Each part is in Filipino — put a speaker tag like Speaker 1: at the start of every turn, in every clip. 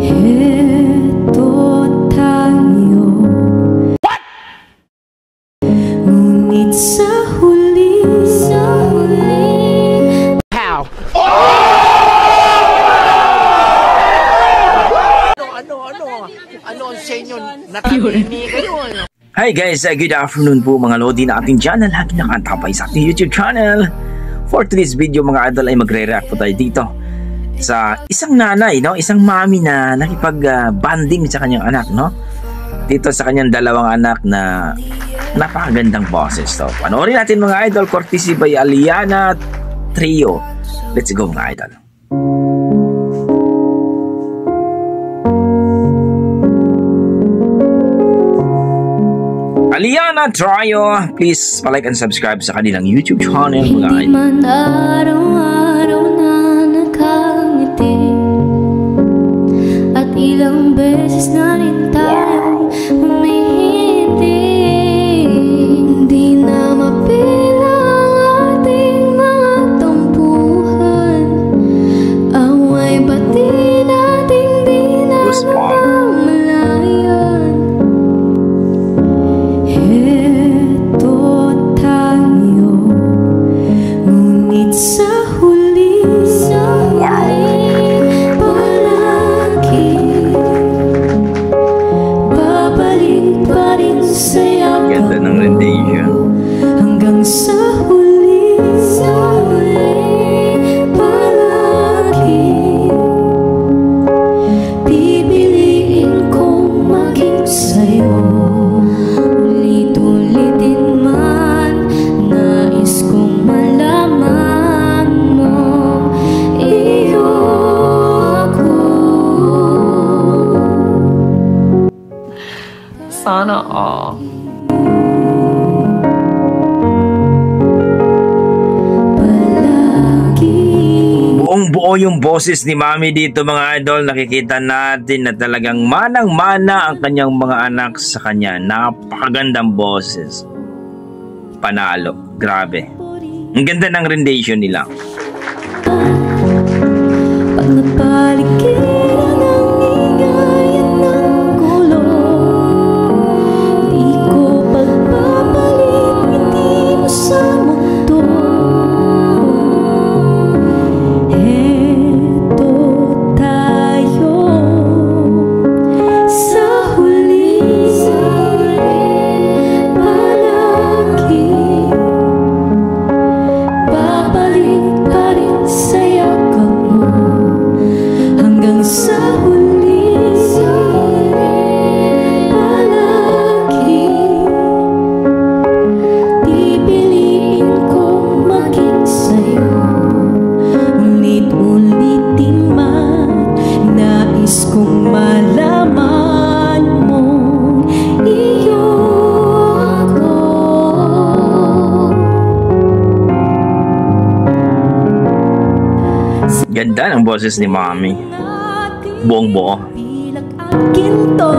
Speaker 1: Heto tayo. What? Ngunit sa huli,
Speaker 2: How? Ano ang sa inyo? Natatini kayo.
Speaker 3: Hi guys, good afternoon po mga lodi na ating channel. Lagi nakatapay sa ating YouTube channel. For today's video mga idol ay magre-react po tayo dito sa isang nanay, no? Isang mami na nakipag-bonding sa kanyang anak, no? Dito sa kanyang dalawang anak na napakagandang boses. So, panoorin natin mga idol, courtesy by Aliana Trio. Let's go mga idol. Aliana Trio, please palike and subscribe sa kanilang YouTube channel mga idol.
Speaker 1: hindi man araw-araw na nakangiti, at ilang beses na rin tayo humihindi. Hindi na mapilang ating mga tampuhan, away bati nating di na namamalayan. Heto tayo, ngunit sa huli, palagi babalik pa rin sa'yo.
Speaker 3: Ganda ng rendition.
Speaker 1: Hanggang sa huli, palagi pipiliin kong maging sa'yo. Ulit-ulitin man, nais kong malaman mo, iyo ako.
Speaker 4: Sana all.
Speaker 3: Buong-buo yung boses ni Mami dito mga idol. Nakikita natin na talagang manang-mana ang kanyang mga anak sa kanya. Napakagandang boses. Panalo. Grabe. Ang ganda ng rendition nila.
Speaker 1: Pag napaligiran ng ingay at ng gulo, di ko pagpapalit ngiti mo sa mundo. Heto tayo sa huli, palagi babalik pa rin sa yakap mo. Hanggang sa huli, palagi pipiliin kong maging sa'yo. Ulit-ulitin man, nais kong malaman mo, iyo ako.
Speaker 3: Ganda ng boses ni Mami. Buong-buo.
Speaker 1: Bilang akin to,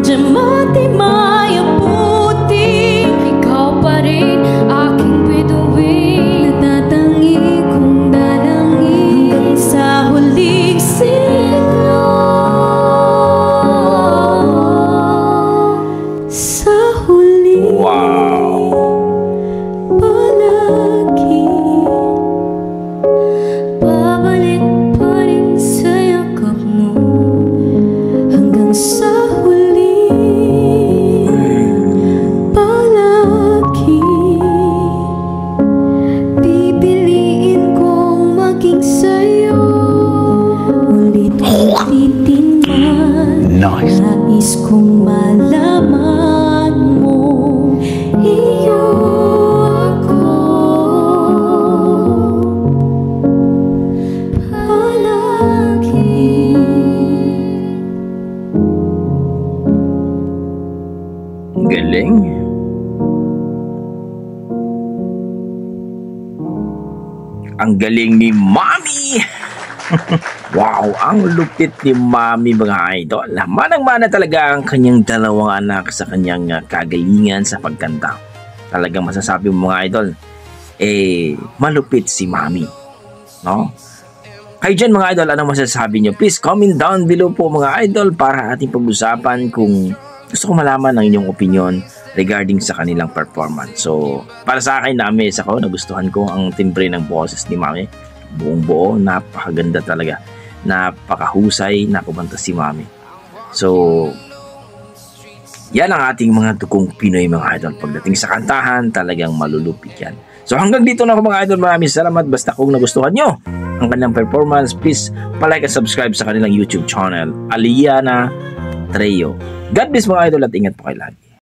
Speaker 1: Diamante may abuti, ikaw pa rin aking bituin. Natatangi kong dalangin hanggang sa huling siglo. Sa huli,
Speaker 3: Wow.
Speaker 1: palagi babalik pa rin sa yakap mo. Hanggang sa huli, palagi pipiliin kong maging sa'yo. Ulit-ulitin man,
Speaker 3: Nice.
Speaker 1: nais kong malaman mo, iyo ako. Palagi.
Speaker 3: Galing. Ang galing ni Mami. Wow, ang lupit ni Mami mga idol. Manang-mana talaga ang kanyang dalawang anak sa kanyang kagalingan sa pagkanta. Talagang masasabi mo mga idol, malupit si Mami. No? Kayo dyan mga idol, ano masasabi nyo? Please comment down below po mga idol para ating pag-usapan kung gusto ko malaman ang inyong opinion regarding sa kanilang performance. So, para sa akin, na-amaze ako, nagustuhan ko ang timbre ng boses ni Mami. Buong buo, napakaganda talaga. Napakahusay na kumanta si Mami. So, yan ang ating mga dugong Pinoy mga idol. Pagdating sa kantahan, talagang malulupit yan. So hanggang dito na ako mga idol. Maraming salamat. Basta kung nagustuhan nyo ang kanilang performance, please palike at subscribe sa kanilang YouTube channel, Aliana Trejo. God bless mga idol at ingat po kayo lahat.